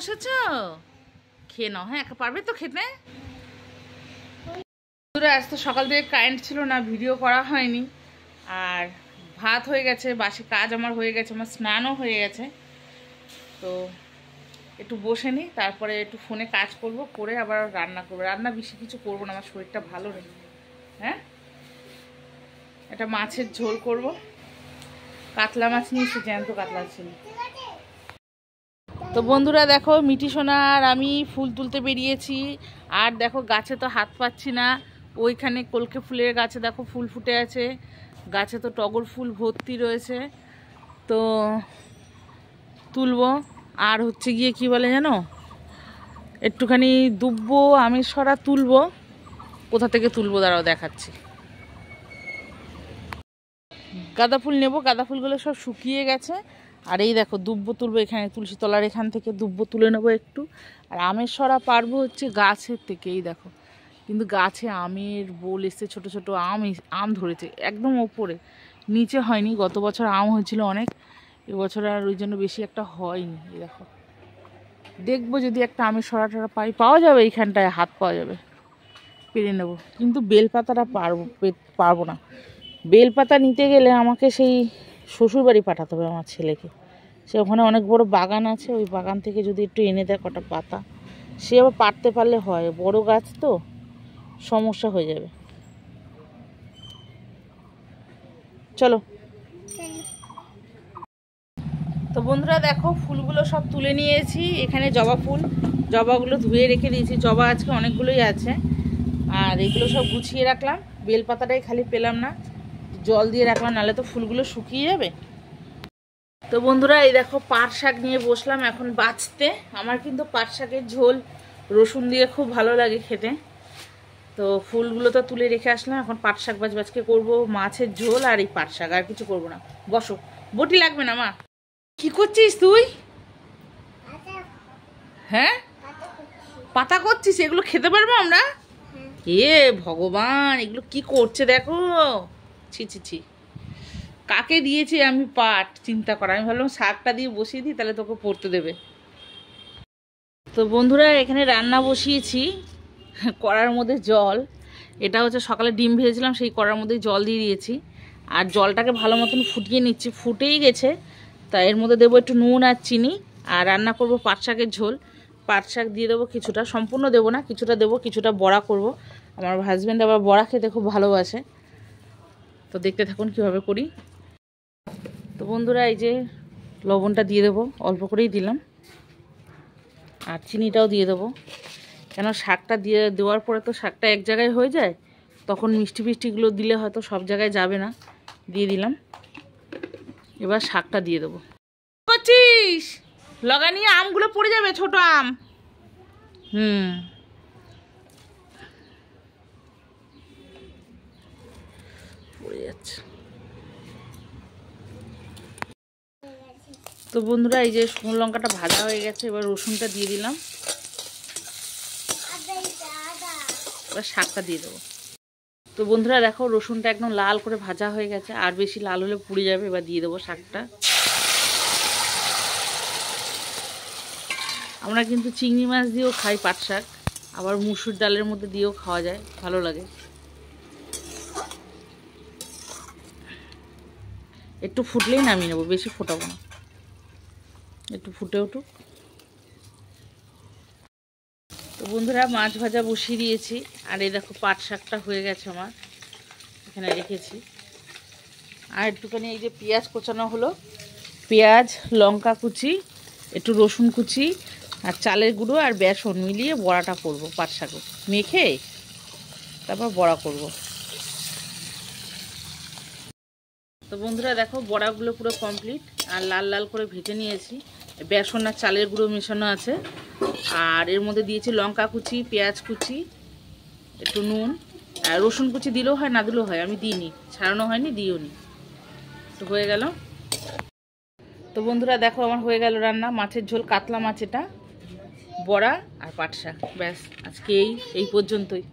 বসেছো? খেয়ে নাও। হ্যাঁ, পারবে তো খেতে? আজ তো সকাল থেকে কারেন্ট ছিল না, ভিডিও করা হয়নি। আর ভাত হয়ে গেছে, বাসি কাজ আমার হয়ে গেছে, আমার স্নানও হয়ে গেছে। তো একটু বসে নিই, তারপরে একটু ফোনে কাজ করব, করে আবার রান্না করবো। রান্না বেশি কিছু করবো না, আমার শরীরটা ভালো নেই। হ্যাঁ, একটা মাছের ঝোল করব। কাতলা মাছ নিয়েছি, জ্যান্ত কাতলা ছিল। তো বন্ধুরা দেখো, মিটি সোনা আর আমি ফুল তুলতে বেরিয়েছি। আর দেখো গাছে তো হাত পাচ্ছি না। ওইখানে কলকে ফুলের গাছে দেখো ফুল ফুটে আছে, গাছে তো টগর ফুল ভর্তি রয়েছে। তো তুলবো। আর হচ্ছে গিয়ে কি বলে জানো, একটুখানি দুব্বো আমের সরা তুলবো। কোথা থেকে তুলবো দাঁড়াও দেখাচ্ছি। গাঁদা ফুল নেবো, গাঁদা ফুলগুলো সব শুকিয়ে গেছে। আর এই দেখো দুব্বো তুলবো, এখানে তুলসী তলার এখান থেকে দুব্বো তুলে নেবো একটু। আর আমের সরা পারবো হচ্ছে গাছের থেকে, এই দেখো। কিন্তু গাছে আমের বোল এসছে, ছোটো ছোটো আম ধরেছে একদম ওপরে, নিচে হয়নি। গত বছর আম হয়েছিল অনেক, এবছর আর ওই জন্য বেশি একটা হয়নি। এই দেখো, দেখবো যদি একটা আমের সরা টরা পাওয়া যাবে, এইখানটায় হাত পাওয়া যাবে, পেরে নেবো। কিন্তু বেলপাতাটা পারবো না। বেলপাতা নিতে গেলে আমাকে সেই শ্বশুরবাড়ি পাঠাতে হবে আমার ছেলেকে। সে ওখানে অনেক বড় বাগান আছে, ওই বাগান থেকে যদি একটু এনে দেয় কটা পাতা, সে আবার পারতে পারলে হয়। বড় গাছ তো, সমস্যা হয়ে যাবে। চলো। তো বন্ধুরা দেখো, ফুলগুলো সব তুলে নিয়েছি। এখানে জবা ফুল, জবাগুলো ধুয়ে রেখে দিয়েছি। জবা আজকে অনেকগুলোই আছে। আর এগুলো সব গুছিয়ে রাখলাম। বেলপাতাটাই খালি পেলাম না, জল দিয়ে রাখলাম, নাহলে তো ফুলগুলো শুকিয়ে যাবে। তো বন্ধুরা এই দেখো, পাট শাক নিয়ে বসলাম এখন বাছতে। আমার কিন্তু পাট শাকের ঝোল রসুন দিয়ে খুব ভালো লাগে খেতে। তো ফুলগুলো তো তুলে রেখে আসলাম, এখন পাট শাক বাজকে করবো, মাছের ঝোল আর এই পাট শাক, আর কিছু করবো না। বসো, বটি লাগবে না মা। কি করছিস তুই? হ্যাঁ, পাতা করছিস? এগুলো খেতে পারবো আমরা? এ ভগবান, এগুলো কি করছে দেখো। ছি ছি ছি, কাকে দিয়েছি আমি পাট, চিন্তা করা। আমি ভাবলাম শাকটা দিয়ে বসিয়ে দিই, তাহলে তোকে পড়তে দেবে। তো বন্ধুরা এখানে রান্না বসিয়েছি, কড়ার মধ্যে জল। এটা হচ্ছে সকালে ডিম ভেজেছিলাম, সেই কড়ার মধ্যে জল দিয়ে দিয়েছি। আর জলটাকে ভালো মতন ফুটিয়ে নিচ্ছি, ফুটেই গেছে। তা এর মধ্যে দেবো একটু নুন আর চিনি। আর রান্না করব পাট শাকের ঝোল। পাট শাক দিয়ে দেবো কিছুটা, সম্পূর্ণ দেবো না, কিছুটা দেবো, কিছুটা বড়া করব। আমার হাজব্যান্ড আবার বড়া খেতে খুব ভালোবাসে। তো দেখতে থাকুন কীভাবে করি। তো বন্ধুরা এই যে লবণটা দিয়ে দেবো, অল্প করেই দিলাম। আর চিনিটাও দিয়ে দেবো, কেন শাকটা দেওয়ার পরে তো শাকটা এক জায়গায় হয়ে যায়, তখন মিষ্টি ফিষ্টিগুলো দিলে হয়তো সব জায়গায় যাবে না। দিয়ে দিলাম। এবার শাকটা দিয়ে দেবো। করছিস? লগা নিয়ে আমগুলো পড়ে যাবে, ছোট আম। পড়ে যাচ্ছে। তো বন্ধুরা এই যে শুকনো লঙ্কাটা ভাজা হয়ে গেছে, এবার রসুনটা দিয়ে দিলাম। এবার শাকটা দিয়ে দেবো। তো বন্ধুরা দেখো, রসুনটা একদম লাল করে ভাজা হয়ে গেছে, আর বেশি লাল হলে পুড়ে যাবে। এবার দিয়ে দেবো শাকটা। আমরা কিন্তু চিংড়ি মাছ দিয়েও খাই পাট শাক, আবার মুসুর ডালের মধ্যে দিয়েও খাওয়া যায়, ভালো লাগে। একটু ফুটলেই নামিয়ে নেবো, বেশি ফোটাবো না, একটু ফুটে উঠুক। তো বন্ধুরা মাছ ভাজা বসিয়ে দিয়েছি। আর এই দেখো পাট শাকটা হয়ে গেছে আমার, এখানে রেখেছি। আর একটুখানি এই যে পেঁয়াজ কোচানো হলো, পেঁয়াজ, লঙ্কা কুচি, একটু রসুন কুচি, আর চালের গুঁড়ো আর বেসন মিলিয়ে বড়াটা করব। পাট শাক মেখে তারপর বড়া করব। তো বন্ধুরা দেখো, বড়াগুলো পুরো কমপ্লিট, আর লাল লাল করে ভেজে নিয়েছি। বেসন আর চালের গুঁড়ো মেশানো আছে। আর এর মধ্যে দিয়েছি লঙ্কা কুচি, পেঁয়াজ কুচি, একটু নুন, আর রসুন কুচি দিলেও হয়, না দিলেও হয়। আমি দিইনি, ছাড়ানো হয়নি, দিও নি। তো হয়ে গেল। তো বন্ধুরা দেখো, আমার হয়ে গেল রান্না। মাছের ঝোল, কাতলা মাছ, এটা বড়া আর পাট শাক। ব্যাস, আজকে এই পর্যন্তই।